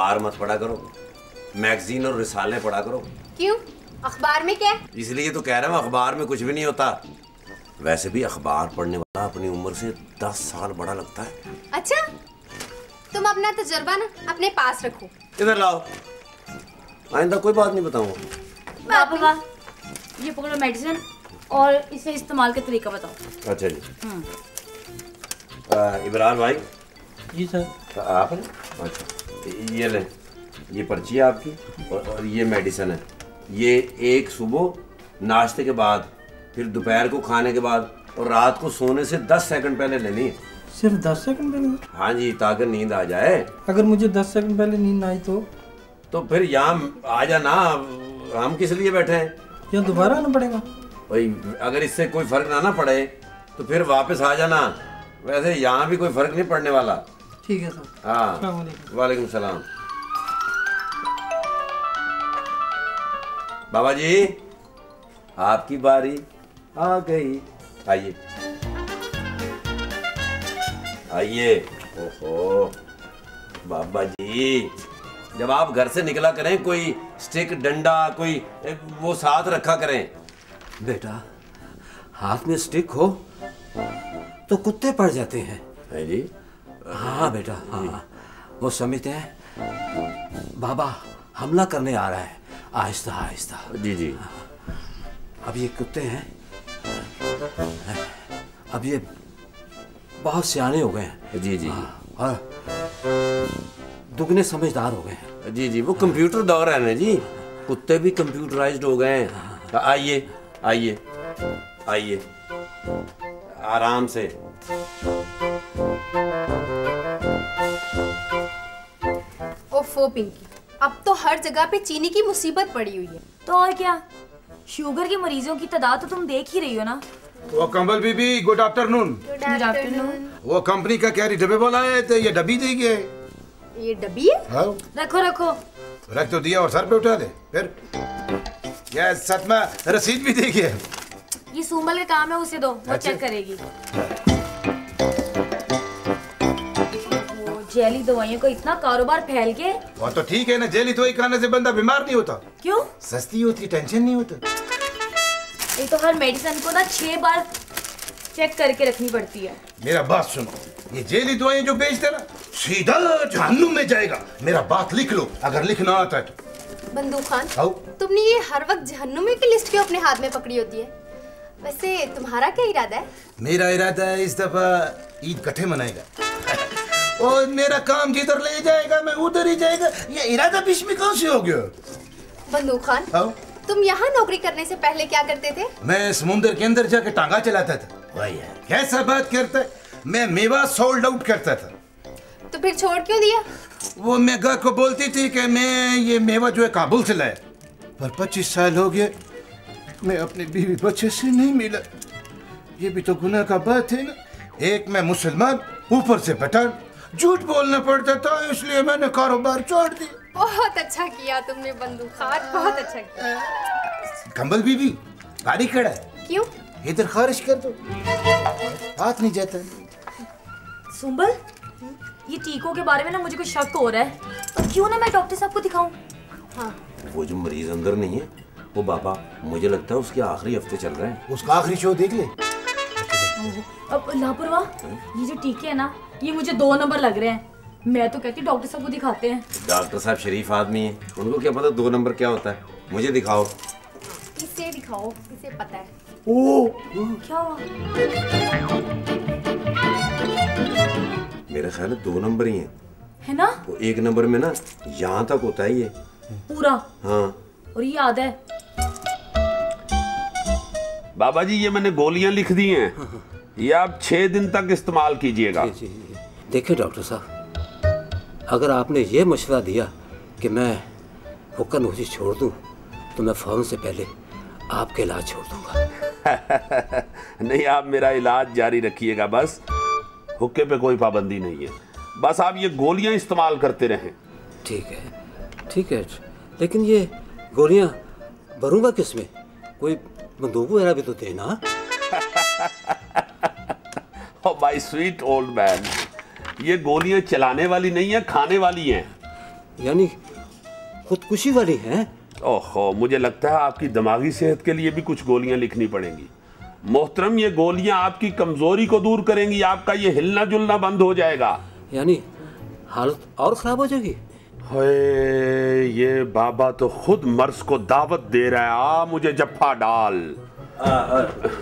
अखबार मत पढ़ा करो, मैगजीन और रिसाले पढ़ा करो। क्यों? अखबार में क्या है? इसलिए तो कह रहा हूँ अखबार में कुछ भी नहीं होता। वैसे भी अखबार पढ़ने वाला अपनी उम्र से 10 साल बड़ा लगता है। अच्छा, तुम अपना तजुर्बा ना अपने पास रखो। इधर लाओ, आइंदा कोई बात नहीं बताऊंगा। पापा ये पकड़ो मेडिसिन और इसे इस्तेमाल का तरीका बताओ। अच्छा जी। इमरान भाई। जी सर। आप? अच्छा ये लें, ये पर्ची है आपकी और ये मेडिसिन है। ये एक सुबह नाश्ते के बाद, फिर दोपहर को खाने के बाद और रात को सोने से 10 सेकंड पहले लेनी है। सिर्फ 10 सेकंड पहले? हाँ जी, ताकि नींद आ जाए। अगर मुझे 10 सेकंड पहले नींद ना आई तो फिर यहाँ आ जाना, हम किस लिए बैठे हैं? या दोबारा आना पड़ेगा? भाई अगर इससे कोई फर्क ना पड़े तो फिर वापस आ जाना। वैसे यहाँ भी कोई फर्क नहीं पड़ने वाला। ठीक है सर। हाँ, वालेकुम सलाम। बाबा जी आपकी बारी आ गई, आइए आइए। ओहो बाबा जी, जब आप घर से निकला करें कोई स्टिक डंडा कोई वो साथ रखा करें। बेटा हाथ में स्टिक हो तो कुत्ते पड़ जाते हैं। है जी? हाँ बेटा, हाँ वो समझते हैं बाबा हमला करने आ रहा है, आहिस्ता आहिस्ता। जी जी। अब ये कुत्ते हैं, अब ये बहुत सियाने हो गए हैं। जी जी। और दुगने समझदार हो गए हैं। जी जी, वो कंप्यूटर दौर है ना जी, कुत्ते भी कंप्यूटराइज्ड हो गए हैं। आइए आइए आइए, आराम से। ओफो पिंकी, अब तो हर जगह पे चीनी की मुसीबत पड़ी हुई है। तो और क्या, शुगर के मरीजों की तादाद तो तुम देख ही रही हो ना। वो कंबल बीबी, गुड आफ्टरनून। Good afternoon. वो कंपनी का क्या डब्बे बोला है तो ये डब्बी दी गए। ये डब्बी है? हाँ रखो रखो। रख तो दिया और सर पे उठा दे। फिर क्या सच में रसीद भी दी गई? ये सुमल का काम है, उसे दो, वो चेक करेगी। वो जेली दवाइयों का इतना कारोबार फैल के। वो तो ठीक है ना, जेली दवाई खाने से बंदा बीमार नहीं होता। क्यों? सस्ती होती, टेंशन नहीं होता। ये तो हर मेडिसिन को ना 6 बार चेक करके रखनी पड़ती है। मेरा बात सुनो, ये जेली दवाई जो बेचते ना सीधा जहन्नुम में जाएगा। मेरा बात लिख लो अगर लिखना आता है तो। बंदूक खान, तुमने ये हर वक्त जहन्नुमी की लिस्ट क्यों अपने हाथ में पकड़ी होती है? वैसे तुम्हारा क्या इरादा है? मेरा इरादा है इस दफा ईद इकट्ठे मनाएगा और मेरा काम जिधर ले जाएगा मैं उधर ही जाएगा। ये इरादा बीच में कौन से हो गया? बंदूक खान, तुम यहाँ नौकरी करने से पहले क्या करते थे? मैं समुद्र के अंदर जाके टांगा चलाता था। वाह यार कैसा बात करता है, मैं मेवा सोल्ड आउट करता था। तो फिर छोड़ क्यों दिया? वो मेगा को बोलती थी कि मैं ये मेवा जो है काबुल से लाया, पर 25 साल हो गए मैं अपने बीवी बच्चे से नहीं मिला। ये भी तो गुनाह का बात है ना। एक मैं मुसलमान, ऊपर से पठान, झूठ बोलना पड़ता था, इसलिए मैंने कारोबार छोड़ दिया। बहुत अच्छा किया तुमने बंदूक खान, बहुत अच्छा किया। कंबल बीबी गाड़ी खड़ा है, क्यों? इधर खारिज कर दो, हाथ नहीं जाता। सुंबल, ये टीकों के बारे में ना मुझे कुछ शक हो रहा है, और क्यों ना मैं डॉक्टर साहब को दिखाऊं? हाँ। वो जो मरीज अंदर नहीं है वो बाबा, मुझे लगता है उसके आखिरी हफ्ते चल रहे हैं। उसका आखिरी शो देख ले। अब लापरवाह, ये जो टीके है ना ये मुझे 2 नंबर लग रहे हैं। मैं तो कहती डॉक्टर साहब को दिखाते हैं। डॉक्टर साहब शरीफ आदमी है, उनको क्या पता 2 नंबर क्या होता है। मुझे दिखाओ। इसे दिखाओ, इसे पता है। ओ क्या हुआ? मेरा ख्याल है 2 नंबर ही है ना? वो 1 नंबर में ना यहाँ तक होता है ये पूरा। हाँ, और ये याद है बाबा जी, ये मैंने गोलियां लिख दी हैं, ये आप 6 दिन तक इस्तेमाल कीजिएगा। देखिए डॉक्टर साहब, अगर आपने ये मशवरा दिया कि मैं हुक्का नोशी छोड़ दूं तो मैं फौरन से पहले आपके इलाज छोड़ दूंगा। नहीं, आप मेरा इलाज जारी रखिएगा, बस हुक्के पे कोई पाबंदी नहीं है, बस आप ये गोलियां इस्तेमाल करते रहें। ठीक है ठीक है, लेकिन ये गोलियां भरूंगा किसमें? कोई बंदूक वगैरह भी तो देना। Oh my sweet old man, ये गोलियां चलाने वाली नहीं है, खाने वाली हैं। यानी खुदकुशी वाली हैं? ओहो, मुझे लगता है आपकी दिमागी सेहत के लिए भी कुछ गोलियां लिखनी पड़ेंगी। मोहतरम, ये गोलियां आपकी कमजोरी को दूर करेंगी, आपका ये हिलना जुलना बंद हो जाएगा। यानी हालत और खराब हो जाएगी? हाय, ये बाबा तो खुद मर्ज को दावत दे रहा है, आ मुझे जफ्फा डाल।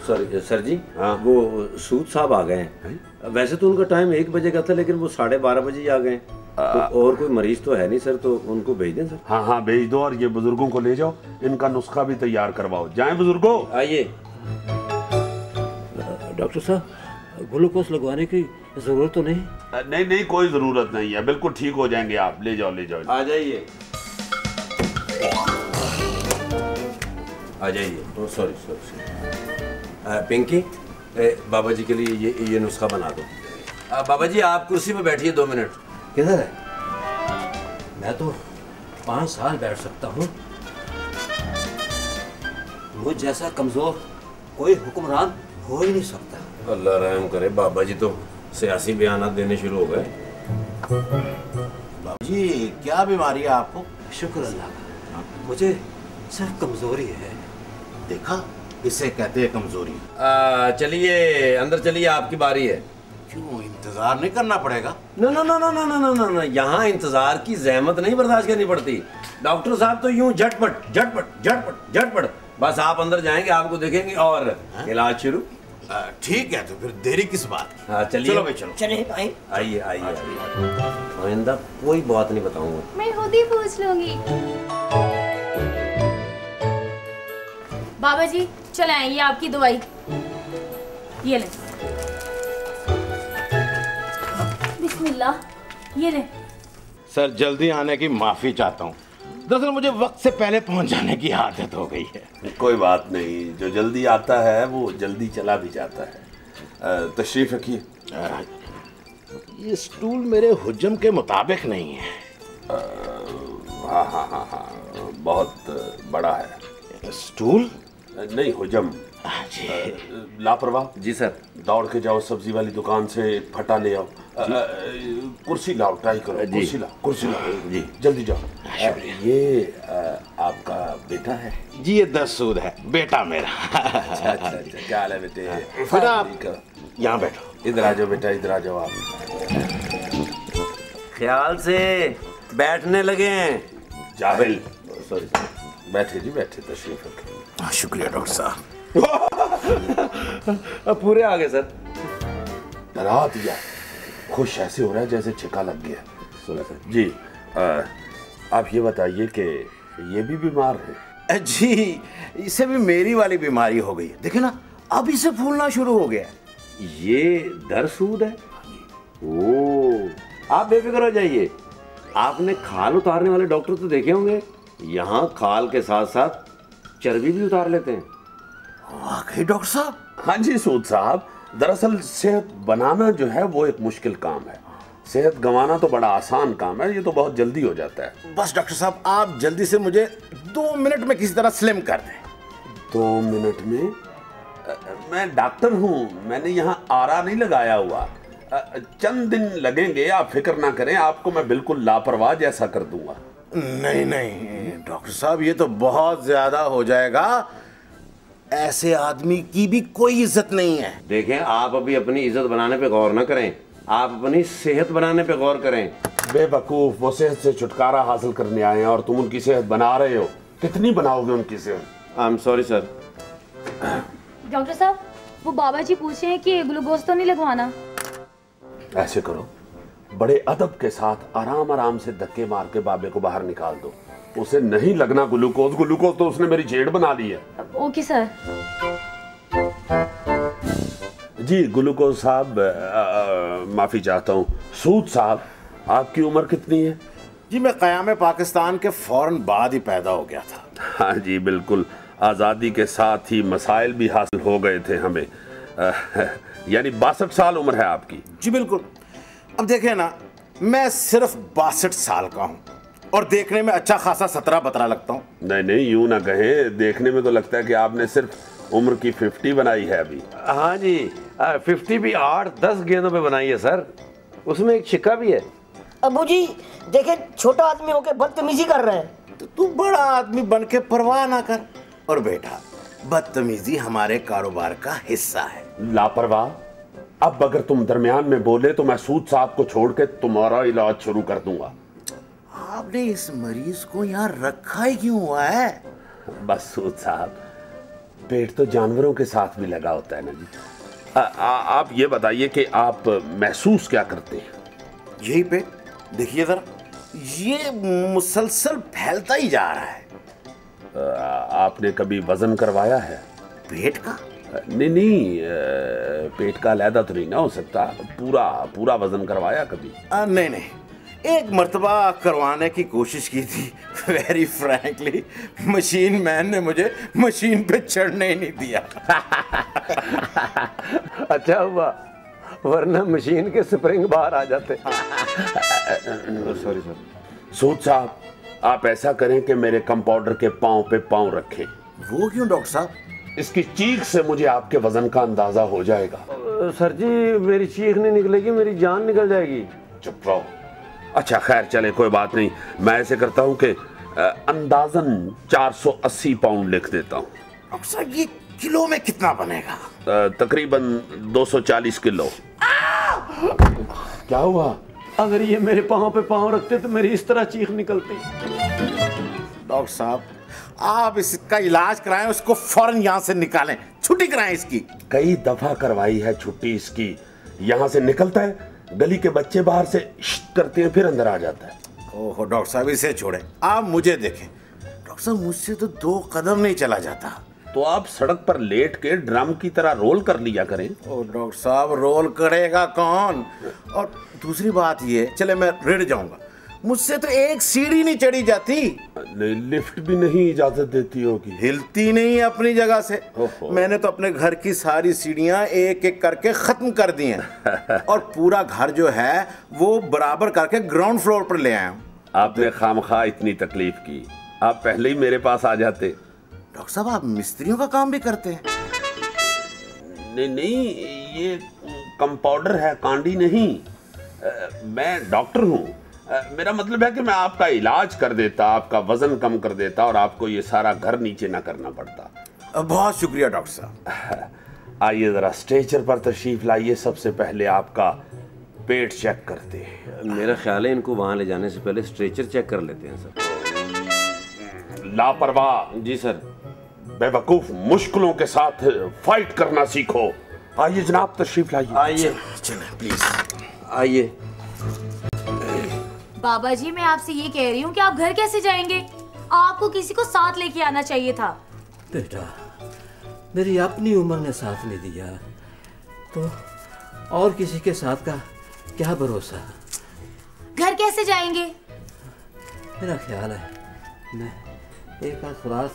सॉरी सर जी, वो सूद साहब आ गए हैं। वैसे तो उनका टाइम 1 बजे का था, लेकिन वो 12:30 बजे ही आ गए। तो और कोई मरीज तो है नहीं सर, तो उनको भेज दें सर। हाँ हाँ भेज दो, और ये बुजुर्गों को ले जाओ, इनका नुस्खा भी तैयार करवाओ। जाएं बुजुर्गों। आइए। डॉक्टर साहब, ग्लूकोज लगवाने की जरूरत तो नहीं? नहीं नहीं, कोई जरूरत नहीं है, बिल्कुल ठीक हो जाएंगे आप। ले जाओ ले जाओ। आ जाइए आ जाइए। Sorry sorry. पिंकी, बाबा जी के लिए ये नुस्खा बना दो। बाबा जी आप कुर्सी पे बैठिए 2 मिनट। किधर है? मैं तो 5 साल बैठ सकता हूँ। मुझ जैसा कमजोर कोई हुक्मरान हो ही नहीं सकता। अल्लाह रहम करे, बाबा जी तो सियासी बयान देने शुरू हो गए। बाबा जी क्या बीमारी है आपको? शुक्र अल्लाह का, मुझे सिर्फ कमजोरी है। देखा, इसे कहते हैं कमजोरी। चलिए अंदर चलिए, आपकी बारी है। क्यों, इंतजार नहीं करना पड़ेगा? No no no no no no no no no, यहाँ इंतजार की जहमत नहीं बर्दाश्त करनी पड़ती। डॉक्टर साहब तो यूं झटपट झटपट झटपट झटपट, बस आप अंदर जाएंगे, आपको देखेंगे और इलाज शुरू। ठीक है, तो फिर देरी किस बात की? हाँ चलिए। चलो भाई चलो। चले भाई। आइए आइए। आइंदा कोई बात नहीं बताऊंगा। मैं खुद ही पूछ लूंगी। बाबा जी चले आइए, आपकी दवाई ये ले। बिस्मिल्लाह, ये ले। सर जल्दी आने की माफी चाहता हूँ, दरअसल मुझे वक्त से पहले पहुंच जाने की आदत हो गई है। कोई बात नहीं, जो जल्दी आता है वो जल्दी चला भी जाता है। तशरीफ रखिए। ये स्टूल मेरे हुज्जम के मुताबिक नहीं है। हाँ हाँ हाँ हाँ, बहुत बड़ा है। स्टूल नहीं, हुजम। जी। लापरवाह। जी सर। दौड़ के जाओ, सब्जी वाली दुकान से फटा ले आओ। कुर्सी लाओ, ट्राई करो। कुर्सी लाओ, कुर्सी लाओ जी, जल्दी जाओ। ये आपका बेटा है? जी ये 10 सूद है, बेटा मेरा। अच्छा अच्छा अच्छा, क्या हाल है बेटे? बेटा आप यहाँ बैठो। इधर आ जाओ बेटा, इधर आ जाओ आप। ख्याल से बैठने लगे हैं। जाहिल। सॉरी, बैठे जी बैठे, तशरीफ रखें। शुक्रिया डॉक्टर साहब। पूरे आ गए सर। डरा दिया। खुश ऐसे हो रहा है जैसे छिका लग गया। जी, आप ये बताइए कि ये भी बीमार है? जी, इसे भी मेरी वाली बीमारी हो गई है। देखे ना, अब इसे फूलना शुरू हो गया। ये दरसूद है? ओ, आप बेफिक्र हो जाइए। आपने खाल उतारने वाले डॉक्टर तो देखे होंगे, यहाँ खाल के साथ साथ चर्बी भी उतार लेते हैं। वाकई डॉक्टर साहब? हाँ जी सूद साहब, दरअसल सेहत बनाना जो है वो एक मुश्किल काम है, सेहत गंवाना तो बड़ा आसान काम है। ये तो बहुत जल्दी हो जाता है। बस डॉक्टर साहब, आप जल्दी से मुझे 2 मिनट में किसी तरह स्लिम कर दें। 2 मिनट में? मैं डॉक्टर हूँ, मैंने यहाँ आरा नहीं लगाया हुआ। चंद दिन लगेंगे, आप फिक्र ना करें, आपको मैं बिल्कुल लापरवाह जैसा कर दूंगा। नहीं नहीं डॉक्टर साहब, ये तो बहुत ज्यादा हो जाएगा। ऐसे आदमी की भी कोई इज्जत नहीं है। देखें, आप अभी अपनी इज्जत बनाने पे गौर ना करें, आप अपनी सेहत बनाने पे गौर करें। बेवकूफ, वो सेहत से छुटकारा हासिल करने आए हैं और तुम उनकी सेहत बना रहे हो। कितनी बनाओगे उनकी सेहत? I am sorry sir. Doctor साहब, वो बाबा जी पूछ रहे हैं कि ग्लूकोज तो नहीं लगवाना। ऐसे करो, बड़े अदब के साथ आराम आराम से धक्के मार के बाबे को बाहर निकाल दो। उसे नहीं लगना ग्लूकोज, ग्लूकोज तो उसने मेरी जेड़ बना ली है। Okay sir. जी ग्लूकोज साहब, माफी चाहता हूँ। सूद साहब, आपकी उम्र कितनी है? जी मैं क़याम पाकिस्तान के फौरन बाद ही पैदा हो गया था। हाँ जी बिल्कुल, आज़ादी के साथ ही मसाइल भी हासिल हो गए थे हमें। यानी 62 साल उम्र है आपकी? जी बिल्कुल। अब देखें ना, मैं सिर्फ 62 साल का हूँ और देखने में अच्छा खासा 17-17 लगता हूँ। नहीं नहीं, यूं ना कहें, देखने में तो लगता है कि आपने सिर्फ उम्र की 50 बनाई है अभी। हाँ जी, 50 भी 8-10 गेंदों पे बनाई है सर, उसमें एक छिक्का भी है। अबू जी देखे, छोटा आदमी होके बदतमीजी कर रहे हैं। तो तू बड़ा आदमी बन के परवाह ना कर। और बेटा, बदतमीजी हमारे कारोबार का हिस्सा है। लापरवाह, अब अगर तुम दरमियान में बोले तो मैं सूद साहब को छोड़ के तुम्हारा इलाज शुरू कर दूंगा। आपने इस मरीज को यहाँ रखा ही क्यों हुआ है? बस सूद साहब, पेट तो जानवरों के साथ भी लगा होता है ना जी। आप ये बताइए कि आप महसूस क्या करते हैं? यही पेट देखिए जरा, ये मुसलसल फैलता ही जा रहा है। आपने कभी वजन करवाया है? पेट का? नहीं, पेट का अलहदा तो नहीं ना हो सकता, पूरा वजन करवाया कभी? नहीं, एक मर्तबा करवाने की कोशिश की थी। वेरी फ्रैंकली मशीन मैन ने मुझे मशीन पे चढ़ने ही नहीं दिया। अच्छा हुआ, वरना मशीन के स्प्रिंग बाहर आ जाते। Sorry sir. सूद साहब, आप ऐसा करें कि मेरे कंपाउंडर के पांव पे पांव रखें। वो क्यों डॉक्टर साहब? इसकी चीख से मुझे आपके वजन का अंदाजा हो जाएगा। सर जी, मेरी चीख नहीं निकलेगी, मेरी जान निकल जाएगी। चुप रहो। अच्छा खैर, चले कोई बात नहीं, मैं ऐसे करता हूँ कि अंदाजन 480 पाउंड लिख देता हूँ। डॉक्टर साहब, ये किलो में कितना बनेगा? तकरीबन 240 किलो। क्या हुआ? अगर ये मेरे पाँव पे पाँव रखते तो मेरी इस तरह चीख निकलती। डॉक्टर साहब, आप इसका इलाज कराएं, उसको फौरन यहाँ से निकालें, छुट्टी कराएं इसकी। कई दफा करवाई है छुट्टी इसकी, यहाँ से निकलता है, गली के बच्चे बाहर से करते हैं, फिर अंदर आ जाता है। ओहो डॉक्टर साहब, इसे छोड़ें, आप मुझे देखें। डॉक्टर साहब, मुझसे तो 2 कदम नहीं चला जाता। तो आप सड़क पर लेट के ड्रम की तरह रोल कर लिया करें। ओ डॉक्टर साहब, रोल करेगा कौन? और दूसरी बात ये, चले मैं रेड जाऊंगा, मुझसे तो एक सीढ़ी नहीं चढ़ी जाती। नहीं, लिफ्ट भी नहीं इजाजत देती होगी। हिलती नहीं अपनी जगह से। मैंने तो अपने घर की सारी सीढ़ियां एक एक करके खत्म कर दी हैं। और पूरा घर जो है वो बराबर करके ग्राउंड फ्लोर पर ले आया हूं। आपने खामखा इतनी तकलीफ की, आप पहले ही मेरे पास आ जाते। डॉक्टर साहब, आप मिस्त्रियों का काम भी करते हैं? नहीं, ये कंपाउंडर है, कांडी नहीं। मैं डॉक्टर हूँ। मेरा मतलब है कि मैं आपका इलाज कर देता, आपका वजन कम कर देता और आपको ये सारा घर नीचे ना करना पड़ता। बहुत शुक्रिया डॉक्टर साहब। आइए जरा स्ट्रेचर पर तशरीफ लाइए। सबसे पहले आपका पेट चेक करते हैं। मेरा ख्याल है इनको वहां ले जाने से पहले स्ट्रेचर चेक कर लेते हैं सर। लापरवाह। जी सर। बेवकूफ, मुश्किलों के साथ फाइट करना सीखो। आइए जनाब, तशरीफ लाइए। आइए, चलें प्लीज, आइए। बाबा जी, मैं आपसे ये कह रही हूँ कि आप घर कैसे जाएंगे? आपको किसी को साथ लेके आना चाहिए था। बेटा, मेरी अपनी उम्र ने साथ नहीं दिया तो और किसी के साथ का क्या भरोसा। घर कैसे जाएंगे? मेरा ख्याल है मैं एक आध खुराक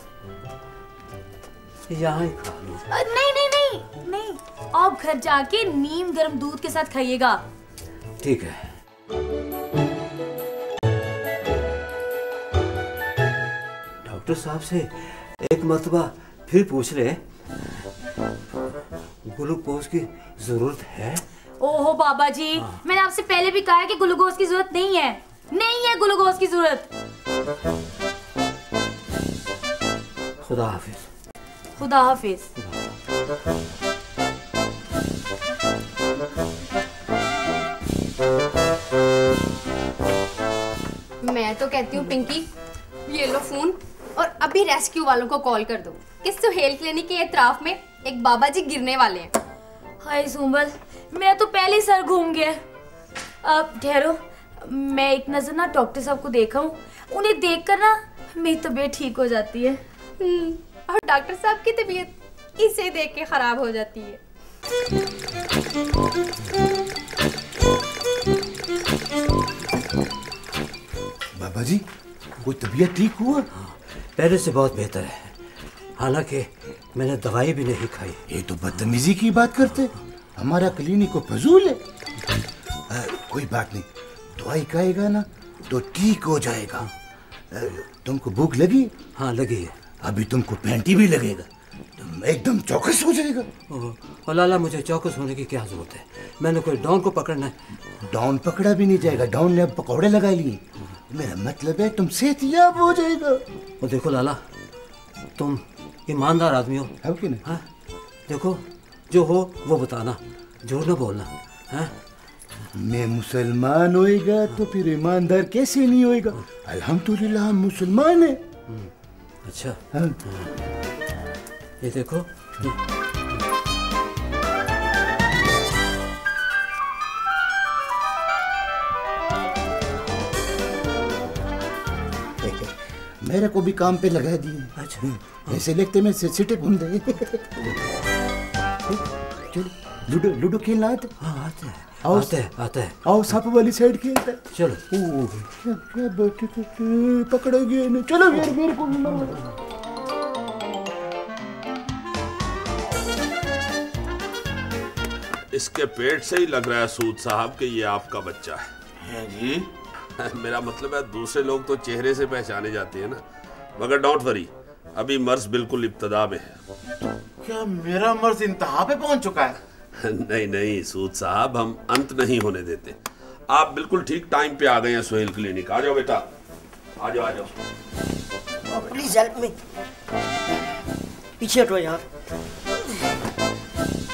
यहाँ ही खा लूं। नहीं नहीं नहीं नहीं, आप घर जाके नीम गर्म दूध के साथ खाइएगा। ठीक है। डॉक्टर साहब से एक मर्तबा फिर पूछ ले, ग्लूकोज की जरूरत है? ओहो बाबा जी, मैंने आपसे पहले भी कहा है कि ग्लूकोज की जरूरत नहीं है, नहीं है ग्लूकोज की जरूरत। खुदा हाफिज। खुदा हाफिज। मैं तो कहती हूँ पिंकी, ये लो फोन और अभी रेस्क्यू वालों को कॉल कर दो कि सुहेल क्लिनिक के एतराफ में एक बाबा जी गिरने वाले हैं। हाय सुंबल, मैं तो पहले ही सर घूम गया। अब ठहरो, मैं एक नजर ना डॉक्टर साहब को देखा हूँ, उन्हें देखकर ना मेरी तबीयत ठीक हो जाती है। और डॉक्टर साहब की तबीयत इसे देख के खराब हो जाती है। बाबा जी, कोई तबीयत ठीक हुआ? पहले से बहुत बेहतर है, हालांकि मैंने दवाई भी नहीं खाई। ये तो बदतमीजी की बात करते, हमारा क्लिनिक को फजूल है। कोई बात नहीं, दवाई खाएगा ना तो ठीक हो जाएगा। तुमको भूख लगी? हाँ लगी है। अभी तुमको पैंटी भी लगेगा। एकदम चौकस हो जाएगा। और लाला मुझे चौकस होने की क्या जरूरत है, मैंने कोई डॉन को पकड़ना है। डॉन पकड़ा भी नहीं जाएगा, डॉन ने अब पकौड़े लगा लिए। मेरा मतलब है तुम सेहतियाब हो जाएगा। और देखो लाला, तुम ईमानदार आदमी हो, है कि नहीं? हाँ देखो, जो हो वो बताना, झूठ न बोलना। हाँ मैं मुसलमान होएगा तो फिर ईमानदार कैसे नहीं होएगा? अल्हम्दुलिल्लाह हम मुसलमान हैं। अच्छा हाँ। ये देखो, मेरे को भी काम पे लगा दिए। अच्छा ऐसे लगते मैं सिटी घूम दे। चलो लूडो लूडो खेलना आता है? हाँ आता है, आओ आता है। आओ सांप वाली साइड खेलता है। चलो क्या बैठे पकड़ोगे नहीं? चलो यार मेरे को भी मारो। इसके पेट से ही लग रहा है सूद साहब कि ये आपका बच्चा है। जी मेरा मतलब है दूसरे लोग तो चेहरे से पहचाने जाते हैं ना, मगर डोंट वरी, अभी मर्ज बिल्कुल इब्तदा में है। क्या मेरा मर्ज इंतहा पे पहुंच चुका है? नहीं नहीं सूद साहब, हम अंत नहीं होने देते। आप बिल्कुल ठीक टाइम पे आ गए हैं सोहेल क्लिनिक। आ जाओ बेटा, आ जाओ आ जाओ। Please help me. पीछे हटो यार।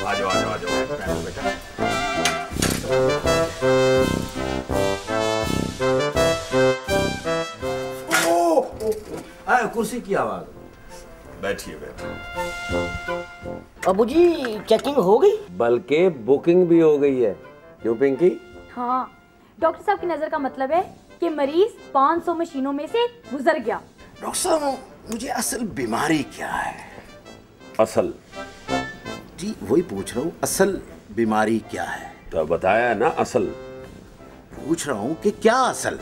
आ जाओ आ जाओ आ जाओ बैठो बेटा। कुर्सी की आवाज। बैठिए बैठिए। अबूजी चेकिंग हो गई? बल्कि बुकिंग भी हो गई है। क्यों पिंकी? हाँ, डॉक्टर साहब की नजर का मतलब है कि मरीज 500 मशीनों में से गुजर गया। डॉक्टर साहब मुझे असल बीमारी क्या है? असल? जी वही पूछ रहा हूँ, असल बीमारी क्या है? तो बताया है ना असल। पूछ रहा हूँ कि क्या असल?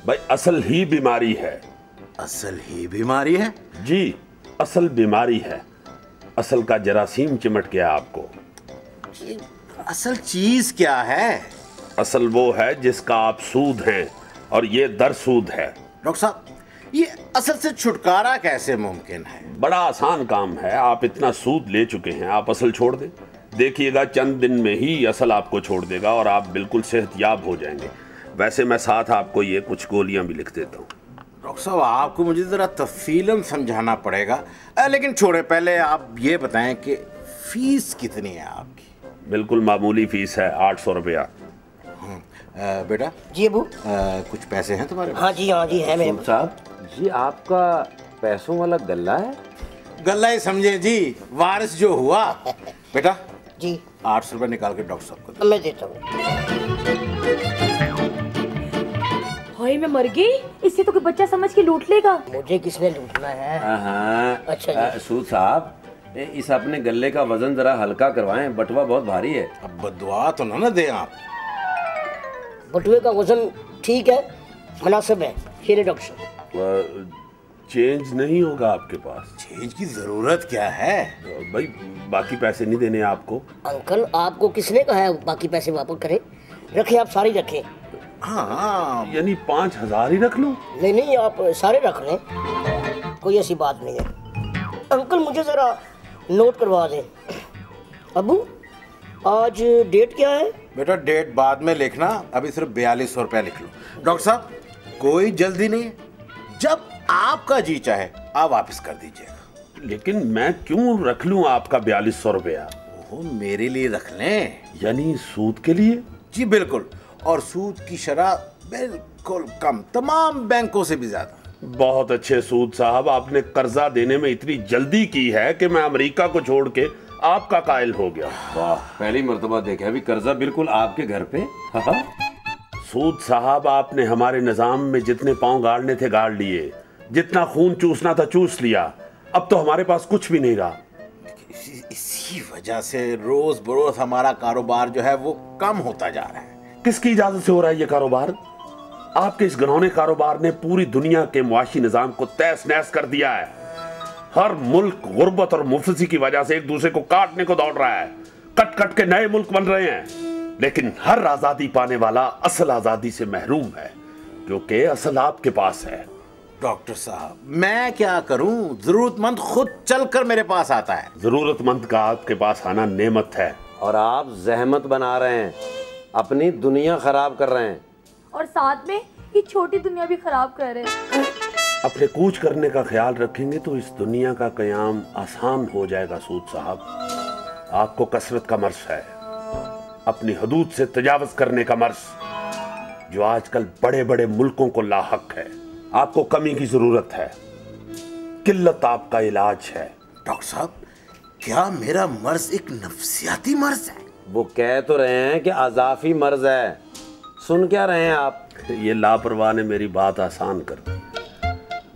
भाई असल ही बीमारी है। असल ही बीमारी है? जी असल बीमारी है। असल का जरासीम चिमट गया आपको। असल चीज क्या है? असल वो है जिसका आप सूद हैं और ये दरसूद है। डॉक्टर साहब ये असल से छुटकारा कैसे मुमकिन है? बड़ा आसान काम है, आप इतना सूद ले चुके हैं, आप असल छोड़ दें, देखिएगा चंद दिन में ही असल आपको छोड़ देगा और आप बिल्कुल सेहतयाब हो जाएंगे। वैसे मैं साथ आपको ये कुछ गोलियां भी लिख देता हूँ। डॉक्टर साहब आपको मुझे जरा तफसीलन समझाना पड़ेगा, लेकिन छोड़े पहले आप ये बताएं कि फीस कितनी है आपकी? बिल्कुल मामूली फीस है, 800 रुपया। बेटा जी अबू। कुछ पैसे हैं तुम्हारे? हाँ जी है मेरे पास। साहब ये आपका पैसों वाला गल्ला है? गल्ला ही समझे जी, वारिस जो हुआ। बेटा जी 800 रुपये निकाल के डॉक्टर साहब को। मैं देता हूँ। हाय मैं मर गई, इससे तो कोई बच्चा समझ के लूट लेगा। मुझे किसने लूटना है? हाँ अच्छा जी। सूद साहब इस अपने गल्ले का वजन जरा हल्का करवाएं, बटवा बहुत भारी है। अब बददुआ तो ना दें आप। बटुए का वजन ठीक है, मुनासिब है। ये डॉक्टर साहब। चेंज नहीं होगा आपके पास? चेंज की जरूरत क्या है भाई? बाकी पैसे नहीं देने आपको? अंकल आपको किसने कहा है बाकी पैसे वापस करें? रखें आप सारे रखें। हाँ यानी 5000 ही रख लूं? नहीं आप सारे रख लें, कोई ऐसी बात नहीं है। अंकल मुझे जरा नोट करवा दें। अबू आज डेट क्या है? बेटा डेट बाद में लिखना, अभी सिर्फ 4200 रुपया लिख लो। डॉक्टर साहब कोई जल्दी नहीं है, जब आपका जी चाहे आप वापस कर दीजिएगा। लेकिन मैं क्यों रख लूं आपका 4200 रुपया? वो मेरे लिए रख लें। यानी सूद के लिए? जी बिल्कुल, और सूद की शरह बिल्कुल कम, तमाम बैंकों से भी ज्यादा। बहुत अच्छे सूद साहब, आपने कर्जा देने में इतनी जल्दी की है कि मैं अमेरिका को छोड़ के आपका कायल हो गया। वाह, पहली मर्तबा देखा अभी कर्जा बिल्कुल आपके घर पे। सूद साहब आपने हमारे निजाम में जितने पांव गाड़ने थे गाड़ लिए, जितना खून चूसना था चूस लिया, अब तो हमारे पास कुछ भी नहीं रहा। इसी वजह से रोज बरोज हमारा कारोबार जो है वो कम होता जा रहा है। किसकी इजाजत से हो रहा है ये कारोबार? आपके इस घिनौने कारोबार ने पूरी दुनिया के मुआशी निजाम को तहस नहस कर दिया है। हर मुल्क गुर्बत और मुफ्लिसी की वजह से एक दूसरे को काटने को दौड़ रहा है। कट कट के नए मुल्क बन रहे हैं, लेकिन हर आजादी पाने वाला असल आजादी से महरूम है, क्योंकि असल आपके पास है। डॉक्टर साहब मैं क्या करूं, जरूरतमंद खुद चलकर मेरे पास आता है। जरूरतमंद का आपके पास आना नेमत है। और आप जहमत बना रहे हैं, अपनी दुनिया खराब कर रहे हैं। और साथ में ये छोटी दुनिया भी खराब कर रहे हैं। अपने कूच करने का ख्याल रखेंगे तो इस दुनिया का कयाम आसान हो जाएगा। सूद साहब आपको कसरत का मर्ज है, अपनी हदूद से तजावज करने का मर्ज, जो आजकल बड़े बड़े मुल्कों को लाहक है। आपको कमी की जरूरत है, किल्लत आपका इलाज है। डॉक्टर साहब क्या मेरा मर्ज एक नफ्सियाती मर्ज है? वो कह तो रहे हैं कि अजाफी मर्ज है, सुन क्या रहे हैं आप? ये लापरवाह ने मेरी बात आसान कर दी।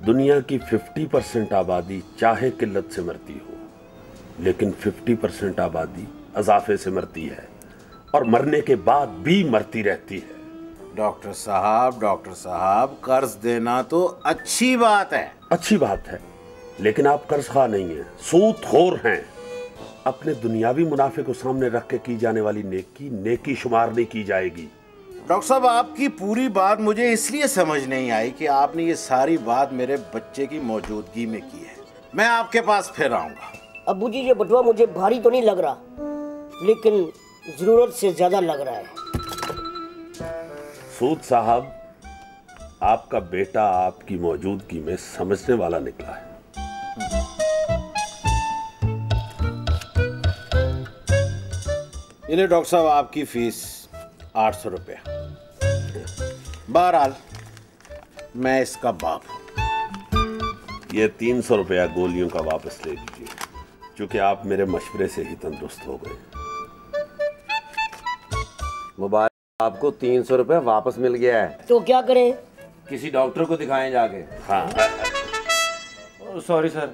दुनिया की 50% आबादी चाहे किल्लत से मरती हो, लेकिन 50% आबादी अजाफे से मरती है और मरने के बाद भी मरती रहती है। डॉक्टर साहब कर्ज देना तो अच्छी बात है। अच्छी बात है, लेकिन आप कर्जखा नहीं हैं, सूदखोर हैं। अपने दुनियावी मुनाफे को सामने रख के की जाने वाली नेकी शुमार नहीं की जाएगी। डॉक्टर साहब आपकी पूरी बात मुझे इसलिए समझ नहीं आई कि आपने ये सारी बात मेरे बच्चे की मौजूदगी में की है। मैं आपके पास फिर आऊंगा। अब्बू जी ये बटुआ मुझे भारी तो नहीं लग रहा, लेकिन जरूरत से ज्यादा लग रहा है। सूद साहब आपका बेटा आपकी मौजूदगी में समझने वाला निकला है। ये डॉक्टर साहब आपकी फीस 800 रुपया। बहरहाल मैं इसका बाप हूं। ये 300 रुपया गोलियों का वापस ले लीजिए, क्योंकि आप मेरे मशवरे से ही तंदुरुस्त हो गए। मुबारक, आपको 300 रुपया वापस मिल गया है। तो क्या करें? किसी डॉक्टर को दिखाएं जाके। हाँ सॉरी सर,